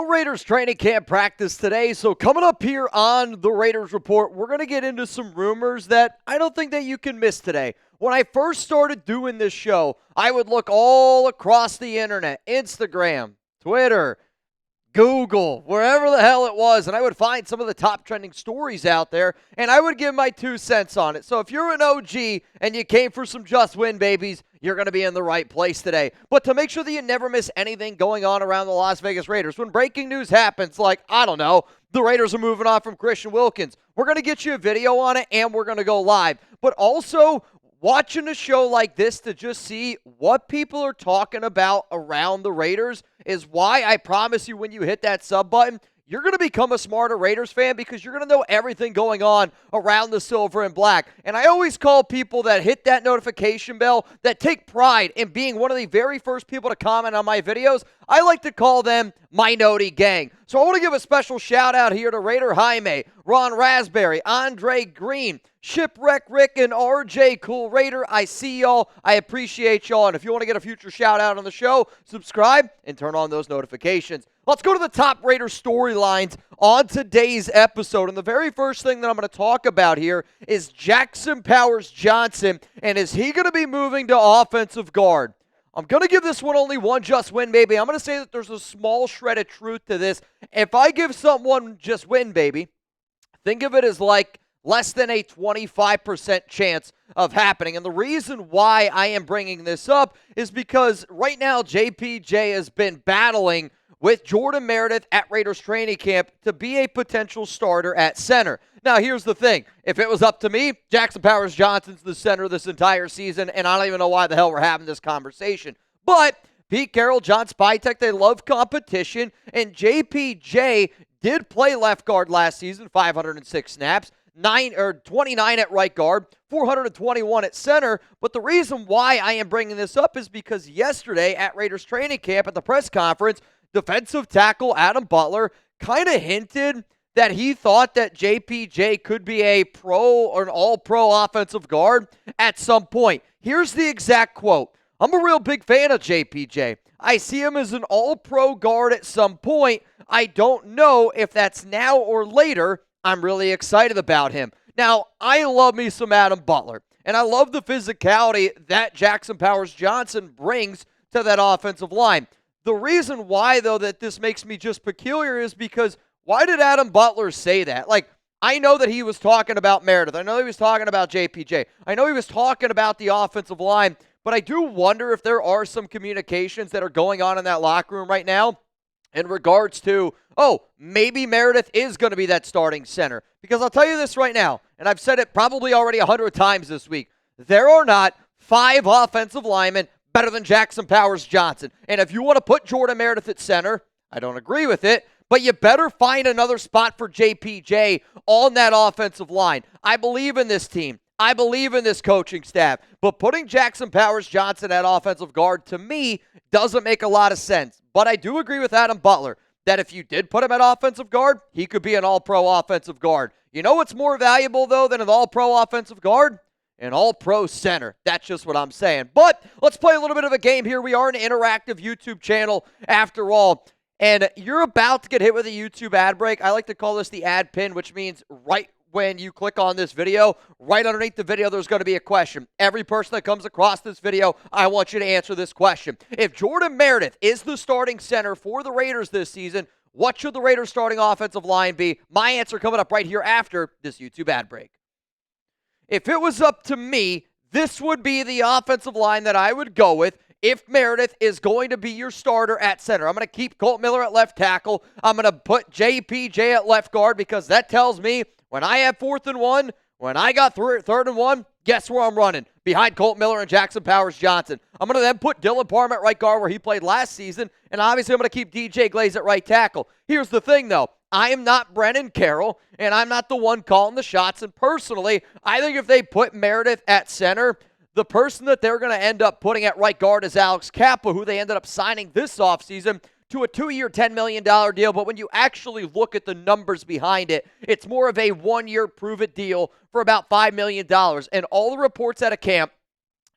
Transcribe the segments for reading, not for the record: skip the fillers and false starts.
No Raiders training camp practice today, so coming up here on the Raiders Report, we're going to get into some rumors that I don't think that you can miss today. When I first started doing this show, I would look all across the internet, Instagram, Twitter, Google, wherever the hell it was, and I would find some of the top trending stories out there, and I would give my 2 cents on it. So if you're an OG and you came for some just win babies, you're going to be in the right place today. But to make sure that you never miss anything going on around the Las Vegas Raiders, when breaking news happens, like, I don't know, the Raiders are moving on from Christian Wilkins, we're going to get you a video on it, and we're going to go live. But also, watching a show like this to just see what people are talking about around the Raiders is why I promise you when you hit that sub button, you're going to become a smarter Raiders fan because you're going to know everything going on around the silver and black. And I always call people that hit that notification bell, that take pride in being one of the very first people to comment on my videos, I like to call them my Noti Gang. So I want to give a special shout out here to Raider Jaime, Ron Raspberry, Andre Green, Shipwreck Rick, and RJ Cool Raider. I see y'all. I appreciate y'all. And if you want to get a future shout out on the show, subscribe and turn on those notifications. Let's go to the top Raider storylines on today's episode. And the very first thing that I'm going to talk about here is Jackson Powers-Johnson. And is he going to be moving to offensive guard? I'm going to give this one only one just win, baby. I'm going to say that there's a small shred of truth to this. If I give someone just win, baby, think of it as like less than a 25% chance of happening. And the reason why I am bringing this up is because right now JPJ has been battling with Jordan Meredith at Raiders training camp to be a potential starter at center. Now, here's the thing. If it was up to me, Jackson Powers-Johnson's the center this entire season, and I don't even know why the hell we're having this conversation. But Pete Carroll, John Spytek, they love competition, and JPJ did play left guard last season, 506 snaps, 29 at right guard, 421 at center. But the reason why I am bringing this up is because yesterday at Raiders training camp at the press conference, defensive tackle Adam Butler kind of hinted that he thought that JPJ could be a pro or an all-pro offensive guard at some point. Here's the exact quote. I'm a real big fan of JPJ. I see him as an all-pro guard at some point. I don't know if that's now or later. I'm really excited about him. Now, I love me some Adam Butler, and I love the physicality that Jackson Powers-Johnson brings to that offensive line. The reason why, though, that this makes me just peculiar is because why did Adam Butler say that? Like, I know that he was talking about Meredith. I know he was talking about JPJ. I know he was talking about the offensive line, but I do wonder if there are some communications that are going on in that locker room right now in regards to, maybe Meredith is going to be that starting center. Because I'll tell you this right now, and I've said it probably already 100 times this week, there are not 5 offensive linemen better than Jackson Powers-Johnson. And if you want to put Jordan Meredith at center, I don't agree with it, but you better find another spot for JPJ on that offensive line. I believe in this team. I believe in this coaching staff. But putting Jackson Powers-Johnson at offensive guard, to me, doesn't make a lot of sense. But I do agree with Adam Butler that if you did put him at offensive guard, he could be an all-pro offensive guard. You know what's more valuable, though, than an all-pro offensive guard? An all-pro center. That's just what I'm saying. But let's play a little bit of a game here. We are an interactive YouTube channel after all. And you're about to get hit with a YouTube ad break. I like to call this the ad pin, which means right when you click on this video, right underneath the video, there's going to be a question. Every person that comes across this video, I want you to answer this question. If Jordan Meredith is the starting center for the Raiders this season, what should the Raiders starting offensive line be? My answer coming up right here after this YouTube ad break. If it was up to me, this would be the offensive line that I would go with if Meredith is going to be your starter at center. I'm going to keep Colt Miller at left tackle. I'm going to put JPJ at left guard because that tells me when I have 4th and 1, when I got 3rd and 1, guess where I'm running? Behind Colt Miller and Jackson Powers-Johnson. I'm going to then put Dylan Parham at right guard where he played last season, and obviously I'm going to keep DJ Glaze at right tackle. Here's the thing, though. I am not Brennan Carroll, and I'm not the one calling the shots, and personally, I think if they put Meredith at center, the person that they're going to end up putting at right guard is Alex Kappa, who they ended up signing this offseason to a 2-year, $10 million deal. But when you actually look at the numbers behind it, it's more of a 1-year prove-it deal for about $5 million. And all the reports out of camp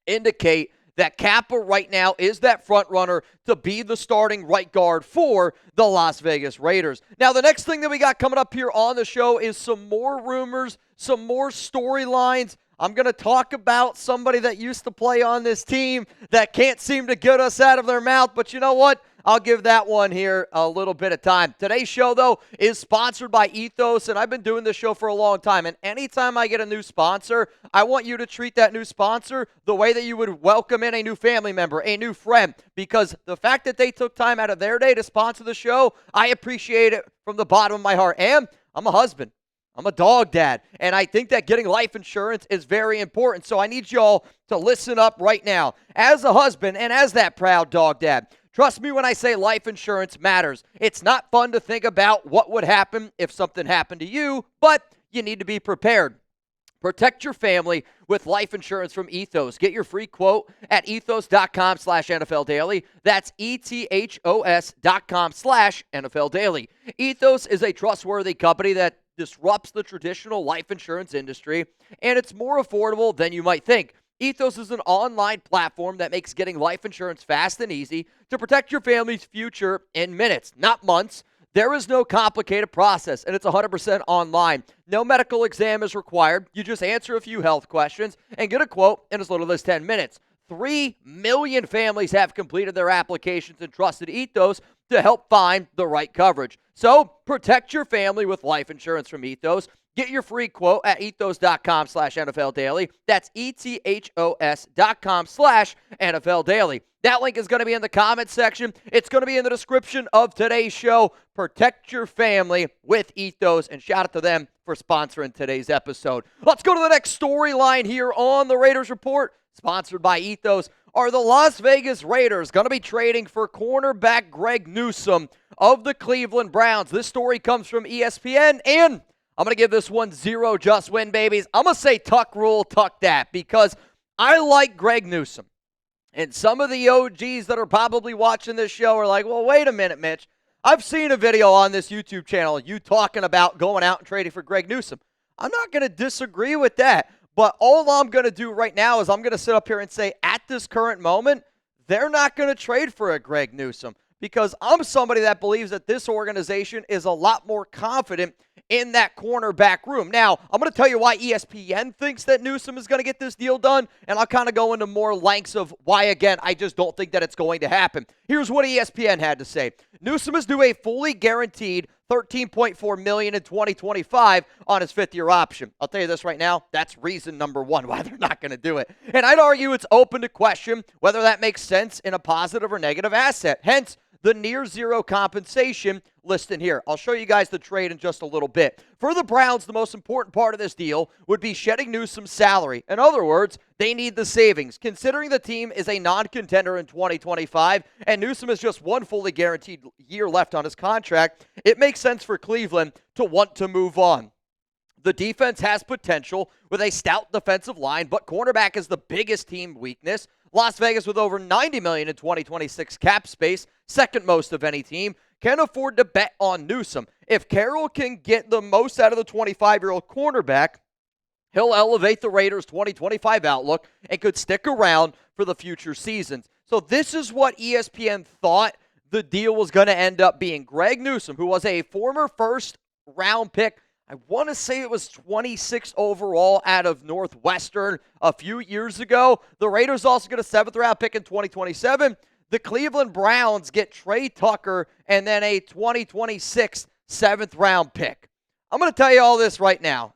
indicate that Kappa right now is that front runner to be the starting right guard for the Las Vegas Raiders. Now, the next thing that we got coming up here on the show is some more rumors, some more storylines. I'm going to talk about somebody that used to play on this team that can't seem to get us out of their mouth, but you know what? I'll give that one here a little bit of time. Today's show, though, is sponsored by Ethos, and I've been doing this show for a long time, and anytime I get a new sponsor, I want you to treat that new sponsor the way that you would welcome in a new family member, a new friend, because the fact that they took time out of their day to sponsor the show, I appreciate it from the bottom of my heart. And I'm a husband. I'm a dog dad, and I think that getting life insurance is very important, so I need y'all to listen up right now. As a husband and as that proud dog dad, trust me when I say life insurance matters. It's not fun to think about what would happen if something happened to you, but you need to be prepared. Protect your family with life insurance from Ethos. Get your free quote at ethos.com/NFL Daily. That's ethos.com/NFL Daily. Ethos is a trustworthy company that disrupts the traditional life insurance industry, and it's more affordable than you might think. Ethos is an online platform that makes getting life insurance fast and easy to protect your family's future in minutes, not months. There is no complicated process, and it's 100% online. No medical exam is required. You just answer a few health questions and get a quote in as little as 10 minutes. 3 million families have completed their applications and trusted Ethos to help find the right coverage. So protect your family with life insurance from Ethos. Get your free quote at ethos.com/NFL Daily. That's ethos.com/NFL Daily. That link is going to be in the comments section. It's going to be in the description of today's show. Protect your family with Ethos, and shout out to them for sponsoring today's episode. Let's go to the next storyline here on the Raiders Report, sponsored by Ethos. Are the Las Vegas Raiders going to be trading for cornerback Greg Newsome of the Cleveland Browns? This story comes from ESPN, and I'm going to give this one 0 just win, babies. I'm going to say tuck rule, tuck that, because I like Greg Newsome. And some of the OGs that are probably watching this show are like, well, wait a minute, Mitch. I've seen a video on this YouTube channel, you talking about going out and trading for Greg Newsome. I'm not going to disagree with that. But all I'm going to do right now is I'm going to sit up here and say, at this current moment, they're not going to trade for a Greg Newsome, because I'm somebody that believes that this organization is a lot more confident in that cornerback room. Now, I'm going to tell you why ESPN thinks that Newsome is going to get this deal done, and I'll kind of go into more lengths of why, again, I just don't think that it's going to happen. Here's what ESPN had to say. Newsome is due a fully guaranteed $13.4 million in 2025 on his fifth-year option. I'll tell you this right now, that's reason number one why they're not going to do it. And I'd argue it's open to question whether that makes sense in a positive or negative asset. Hence, the near zero compensation listed here. I'll show you guys the trade in just a little bit. For the Browns, the most important part of this deal would be shedding Newsome's salary. In other words, they need the savings. Considering the team is a non-contender in 2025 and Newsome has just one fully guaranteed year left on his contract, it makes sense for Cleveland to want to move on. The defense has potential with a stout defensive line, but cornerback is the biggest team weakness. Las Vegas, with over $90 million in 2026 cap space, second most of any team, can afford to bet on Newsome. If Carroll can get the most out of the 25-year-old cornerback, he'll elevate the Raiders' 2025 outlook and could stick around for the future seasons. So this is what ESPN thought the deal was going to end up being. Greg Newsome, who was a former first-round pick, I want to say it was 26 overall out of Northwestern a few years ago. The Raiders also get a 7th-round pick in 2027. The Cleveland Browns get Trey Tucker and then a 2026 7th-round pick. I'm going to tell you all this right now.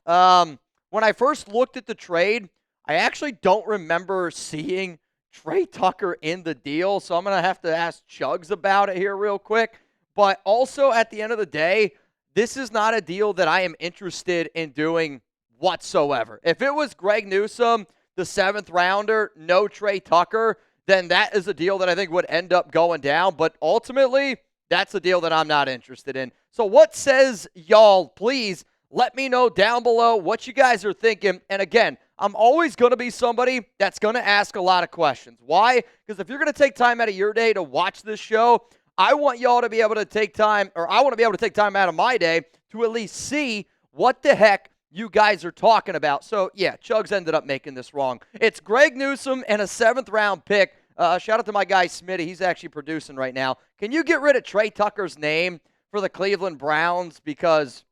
When I first looked at the trade, I actually don't remember seeing Trey Tucker in the deal, so I'm going to have to ask Chugs about it here real quick. But also, at the end of the day, this is not a deal that I am interested in doing whatsoever. If it was Greg Newsome, the 7th rounder, no Trey Tucker, then that is a deal that I think would end up going down. But ultimately, that's a deal that I'm not interested in. So what says y'all? Please let me know down below what you guys are thinking. And again, I'm always going to be somebody that's going to ask a lot of questions. Why? Because if you're going to take time out of your day to watch this show, I want y'all to be able to take time, or I want to be able to take time out of my day to at least see what the heck you guys are talking about. So, yeah, Chugs ended up making this wrong. It's Greg Newsome and a 7th-round pick. Shout out to my guy Smitty. He's actually producing right now. Can you get rid of Trey Tucker's name for the Cleveland Browns? Because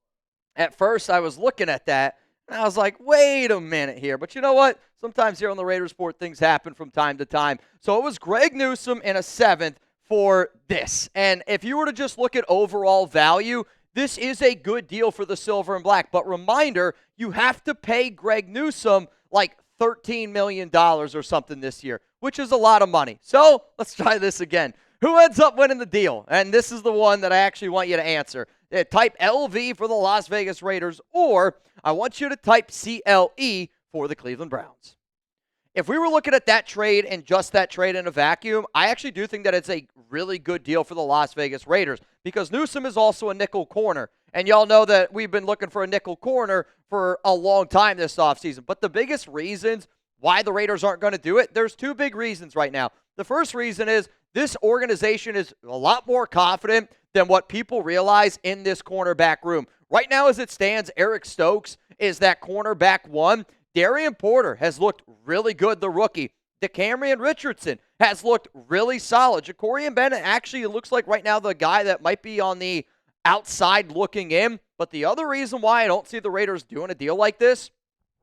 at first I was looking at that, and I was like, wait a minute here. But you know what? Sometimes here on the Raiders Report, things happen from time to time. So it was Greg Newsome and a 7th for this. And if you were to just look at overall value, this is a good deal for the silver and black. But reminder, you have to pay Greg Newsome like $13 million or something this year, which is a lot of money. So let's try this again. Who ends up winning the deal? And this is the one that I actually want you to answer. Type LV for the Las Vegas Raiders, or I want you to type CLE for the Cleveland Browns. If we were looking at that trade and just that trade in a vacuum, I actually do think that it's a really good deal for the Las Vegas Raiders because Newsome is also a nickel corner. And y'all know that we've been looking for a nickel corner for a long time this offseason. But the biggest reasons why the Raiders aren't going to do it, there's 2 big reasons right now. The first reason is this organization is a lot more confident than what people realize in this cornerback room. Right now as it stands, Eric Stokes is that cornerback 1. Darian Porter has looked really good, the rookie. DeCamerion Richardson has looked really solid. Jacorian Bennett actually looks like right now the guy that might be on the outside looking in. But the other reason why I don't see the Raiders doing a deal like this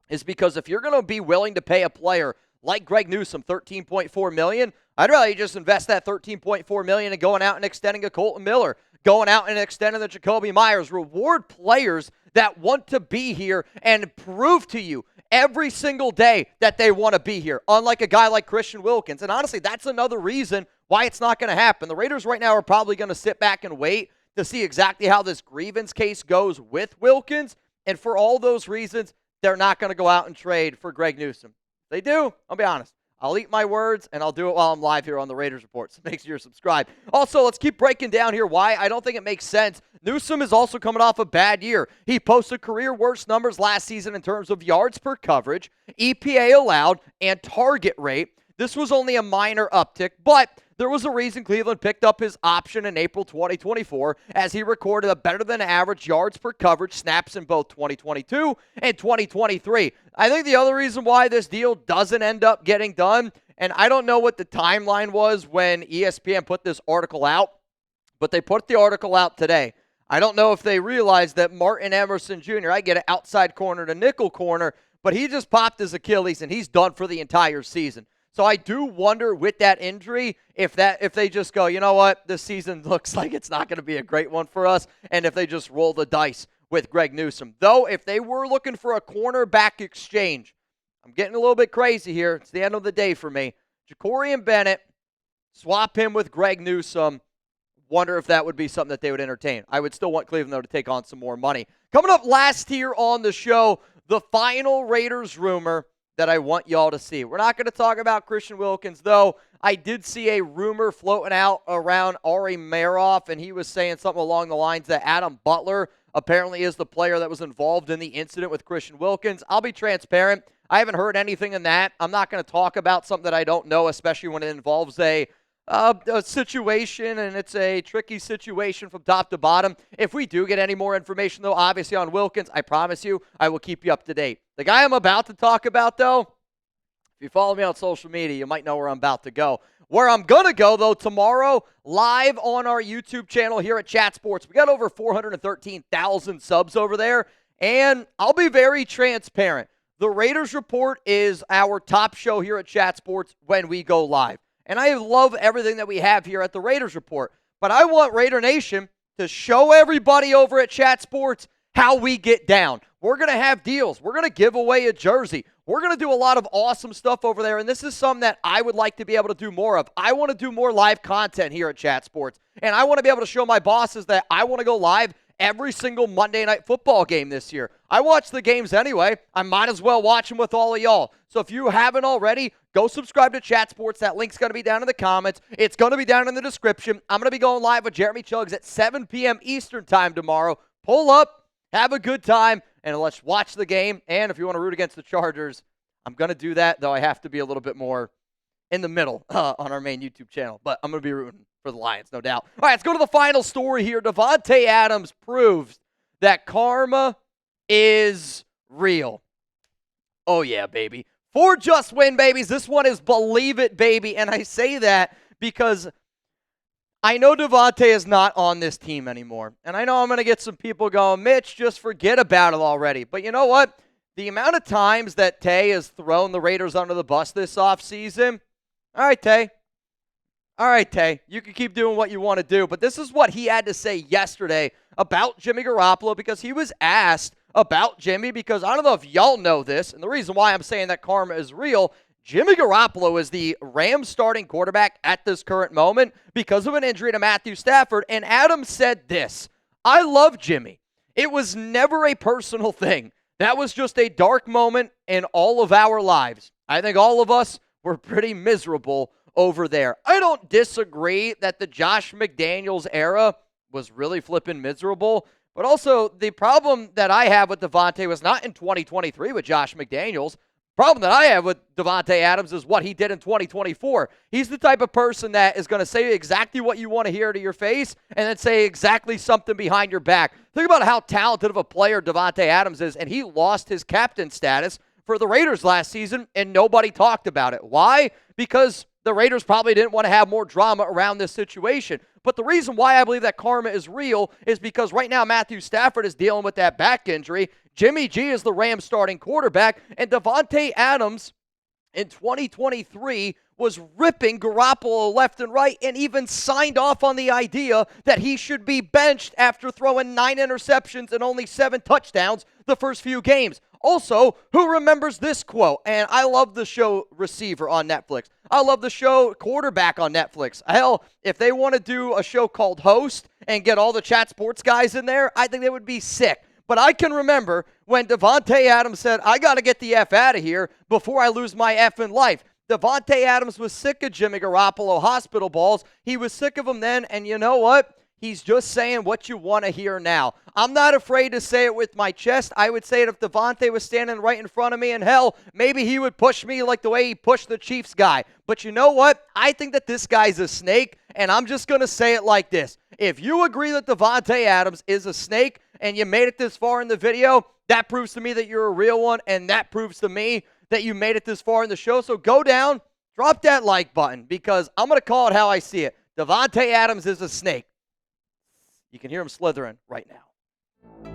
is because if you're going to be willing to pay a player like Greg Newsome $13.4 million, I'd rather you just invest that $13.4 million in going out and extending a Colton Miller, going out and extending the Jacoby Myers. Reward players that want to be here and prove to you every single day that they want to be here, unlike a guy like Christian Wilkins. And honestly, that's another reason why it's not going to happen. The Raiders right now are probably going to sit back and wait to see exactly how this grievance case goes with Wilkins. And for all those reasons, they're not going to go out and trade for Greg Newsome. If they do, I'll be honest, I'll eat my words, and I'll do it while I'm live here on the Raiders Report, so make sure you're subscribed. Also, let's keep breaking down here why I don't think it makes sense. Newsome is also coming off a bad year. He posted career worst numbers last season in terms of yards per coverage, EPA allowed, and target rate. This was only a minor uptick, but there was a reason Cleveland picked up his option in April 2024 as he recorded a better-than-average yards per coverage snaps in both 2022 and 2023. I think the other reason why this deal doesn't end up getting done, and I don't know what the timeline was when ESPN put this article out, but they put the article out today. I don't know if they realized that Martin Emerson Jr., I get an outside corner to nickel corner, but he just popped his Achilles and he's done for the entire season. So I do wonder with that injury if they just go, you know what, this season looks like it's not going to be a great one for us, and if they just roll the dice with Greg Newsome. Though, if they were looking for a cornerback exchange, I'm getting a little bit crazy here. It's the end of the day for me. Jacorian Bennett, swap him with Greg Newsome. Wonder if that would be something that they would entertain. I would still want Cleveland, though, to take on some more money. Coming up last here on the show, the final Raiders rumor that I want y'all to see. We're not going to talk about Christian Wilkins, though. I did see a rumor floating out around Ari Maroff, and he was saying something along the lines that Adam Butler apparently is the player that was involved in the incident with Christian Wilkins. I'll be transparent. I haven't heard anything in that. I'm not going to talk about something that I don't know, especially when it involves a situation, and it's a tricky situation from top to bottom. If we do get any more information, though, obviously on Wilkins, I promise you, I will keep you up to date. The guy I'm about to talk about, though, if you follow me on social media, you might know where I'm about to go. Where I'm going to go, though, tomorrow, live on our YouTube channel here at Chat Sports. We got over 413,000 subs over there, and I'll be very transparent. The Raiders Report is our top show here at Chat Sports when we go live. And I love everything that we have here at the Raiders Report. But I want Raider Nation to show everybody over at Chat Sports how we get down. We're going to have deals. We're going to give away a jersey. We're going to do a lot of awesome stuff over there. And this is something that I would like to be able to do more of. I want to do more live content here at Chat Sports. And I want to be able to show my bosses that I want to go live every single Monday Night Football game this year. I watch the games anyway. I might as well watch them with all of y'all. So if you haven't already, go subscribe to Chat Sports. That link's going to be down in the comments. It's going to be down in the description. I'm going to be going live with Jeremy Chugs at 7 p.m. Eastern time tomorrow. Pull up, have a good time, and let's watch the game. And if you want to root against the Chargers, I'm going to do that, though I have to be a little bit more in the middle on our main YouTube channel. But I'm going to be rooting for the Lions, no doubt. All right, let's go to the final story here. Davante Adams proves that karma is real. Oh, yeah, baby. 4 just win, babies. This one is believe it, baby. And I say that because I know Davante is not on this team anymore. And I know I'm going to get some people going, Mitch, just forget about it already. But you know what? The amount of times that Tay has thrown the Raiders under the bus this offseason, all right, Tay. All right, Tay, you can keep doing what you want to do. But this is what he had to say yesterday about Jimmy Garoppolo, because he was asked about Jimmy, because I don't know if y'all know this, and the reason why I'm saying that karma is real, Jimmy Garoppolo is the Rams starting quarterback at this current moment because of an injury to Matthew Stafford. And Adam said this, I love Jimmy. It was never a personal thing. That was just a dark moment in all of our lives. I think all of us were pretty miserable over there. I don't disagree that the Josh McDaniels era was really flipping miserable, but also the problem that I have with Davante was not in 2023 with Josh McDaniels. Problem that I have with Davante Adams is what he did in 2024. He's the type of person that is going to say exactly what you want to hear to your face and then say exactly something behind your back. Think about how talented of a player Davante Adams is, and he lost his captain status for the Raiders last season, and nobody talked about it. Why? Because the Raiders probably didn't want to have more drama around this situation. But the reason why I believe that karma is real is because right now Matthew Stafford is dealing with that back injury. Jimmy G is the Rams starting quarterback, and Davante Adams in 2023 was ripping Garoppolo left and right and even signed off on the idea that he should be benched after throwing 9 interceptions and only 7 touchdowns the first few games. Also, who remembers this quote? And I love the show Receiver on Netflix. I love the show Quarterback on Netflix. Hell, if they want to do a show called Host and get all the chat sports guys in there, I think they would be sick. But I can remember when Davante Adams said, I got to get the F out of here before I lose my effing life. Davante Adams was sick of Jimmy Garoppolo hospital balls. He was sick of him then, and you know what? He's just saying what you want to hear now. I'm not afraid to say it with my chest. I would say it if Davante was standing right in front of me, and hell, maybe he would push me like the way he pushed the Chiefs guy. But you know what? I think that this guy's a snake, and I'm just going to say it like this. If you agree that Davante Adams is a snake and you made it this far in the video, that proves to me that you're a real one, and that proves to me that you made it this far in the show. So go down, drop that like button, because I'm going to call it how I see it. Davante Adams is a snake. You can hear him slithering right now.